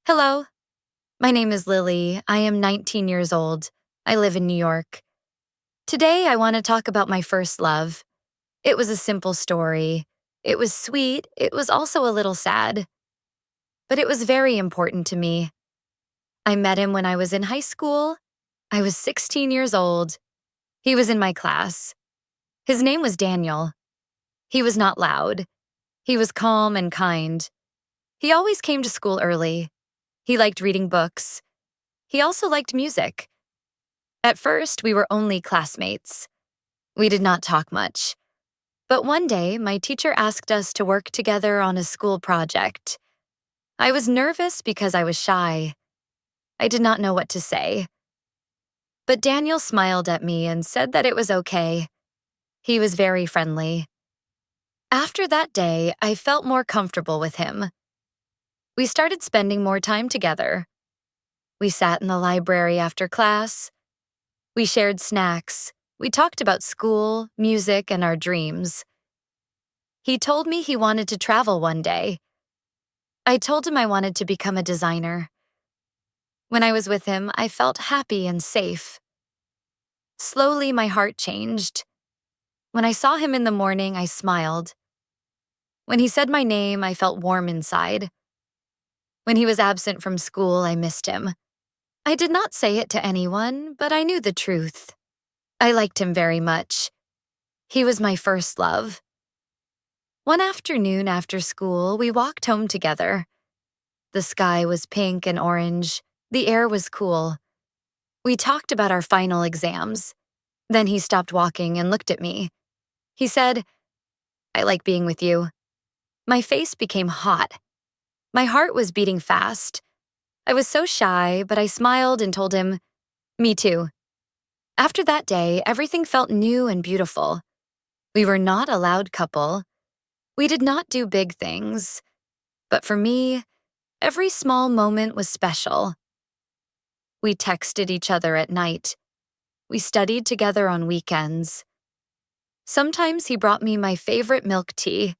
Hello, my name is Lily. I am 19 years old. I live in New York. Today, I want to talk about my first love. It was a simple story. It was sweet. It was also a little sad, but it was very important to me. I met him when I was in high school. I was 16 years old. He was in my class. His name was Daniel. He was not loud. He was calm and kind. He always came to school early. He liked reading books. He also liked music. At first, we were only classmates. We did not talk much. But one day, my teacher asked us to work together on a school project. I was nervous because I was shy. I did not know what to say. But Daniel smiled at me and said that it was okay. He was very friendly. After that day, I felt more comfortable with him. We started spending more time together. We sat in the library after class. We shared snacks. We talked about school, music, and our dreams. He told me he wanted to travel one day. I told him I wanted to become a designer. When I was with him, I felt happy and safe. Slowly, my heart changed. When I saw him in the morning, I smiled. When he said my name, I felt warm inside. When he was absent from school, I missed him. I did not say it to anyone, but I knew the truth. I liked him very much. He was my first love. One afternoon after school, we walked home together. The sky was pink and orange. The air was cool. We talked about our final exams. Then he stopped walking and looked at me. He said, "I like being with you." My face became hot. My heart was beating fast. I was so shy, but I smiled and told him, "Me too." After that day, everything felt new and beautiful. We were not a loud couple. We did not do big things. But for me, every small moment was special. We texted each other at night. We studied together on weekends. Sometimes he brought me my favorite milk tea.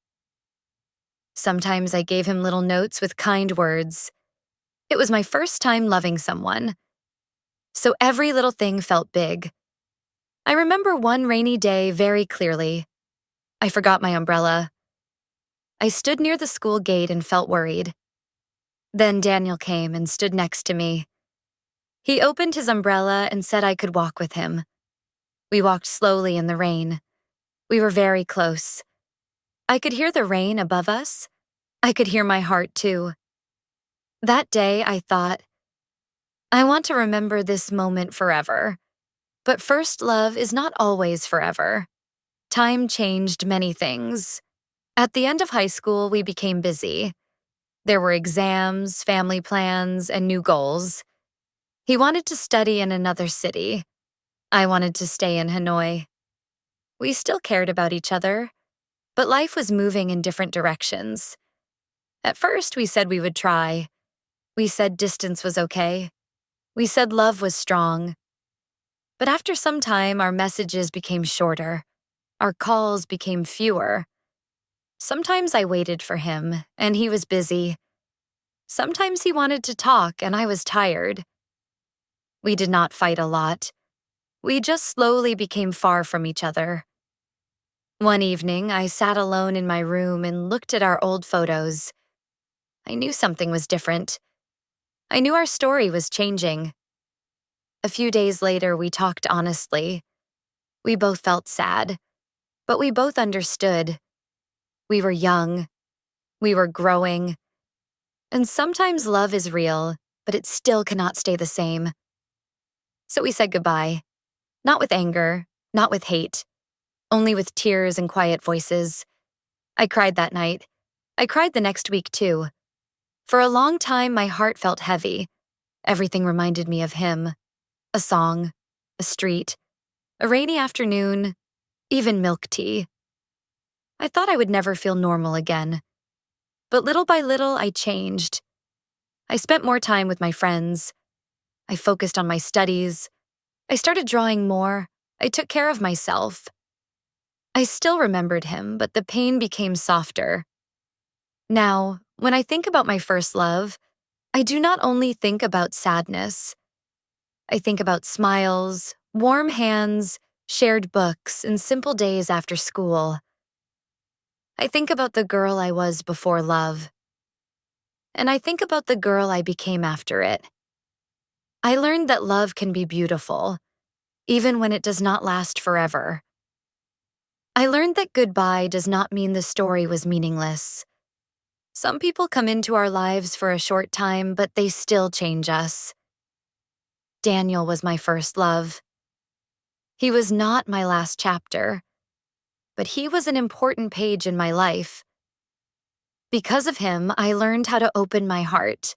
Sometimes I gave him little notes with kind words. It was my first time loving someone. So every little thing felt big. I remember one rainy day very clearly. I forgot my umbrella. I stood near the school gate and felt worried. Then Daniel came and stood next to me. He opened his umbrella and said I could walk with him. We walked slowly in the rain. We were very close. I could hear the rain above us. I could hear my heart too. That day, I thought, I want to remember this moment forever. But first love is not always forever. Time changed many things. At the end of high school, we became busy. There were exams, family plans, and new goals. He wanted to study in another city. I wanted to stay in Hanoi. We still cared about each other, but life was moving in different directions. At first, we said we would try. We said distance was okay. We said love was strong. But after some time, our messages became shorter. Our calls became fewer. Sometimes I waited for him, and he was busy. Sometimes he wanted to talk, and I was tired. We did not fight a lot. We just slowly became far from each other. One evening, I sat alone in my room and looked at our old photos. I knew something was different. I knew our story was changing. A few days later, we talked honestly. We both felt sad, but we both understood. We were young. We were growing. And sometimes love is real, but it still cannot stay the same. So we said goodbye. Not with anger, not with hate, only with tears and quiet voices. I cried that night. I cried the next week too. For a long time, my heart felt heavy. Everything reminded me of him. A song, a street, a rainy afternoon, even milk tea. I thought I would never feel normal again. But little by little, I changed. I spent more time with my friends. I focused on my studies. I started drawing more. I took care of myself. I still remembered him, but the pain became softer. Now, when I think about my first love, I do not only think about sadness, I think about smiles, warm hands, shared books, and simple days after school. I think about the girl I was before love, and I think about the girl I became after it. I learned that love can be beautiful, even when it does not last forever. I learned that goodbye does not mean the story was meaningless. Some people come into our lives for a short time, but they still change us. Daniel was my first love. He was not my last chapter, but he was an important page in my life. Because of him, I learned how to open my heart.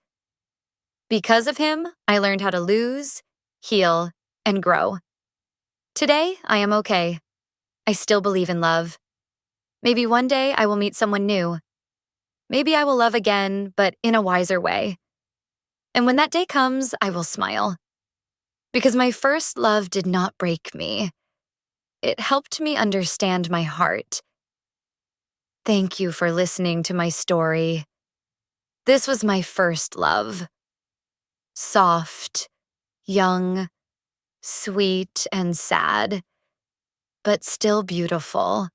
Because of him, I learned how to lose, heal, and grow. Today, I am okay. I still believe in love. Maybe one day I will meet someone new. Maybe I will love again, but in a wiser way. And when that day comes, I will smile. Because my first love did not break me. It helped me understand my heart. Thank you for listening to my story. This was my first love. Soft, young, sweet, and sad, but still beautiful.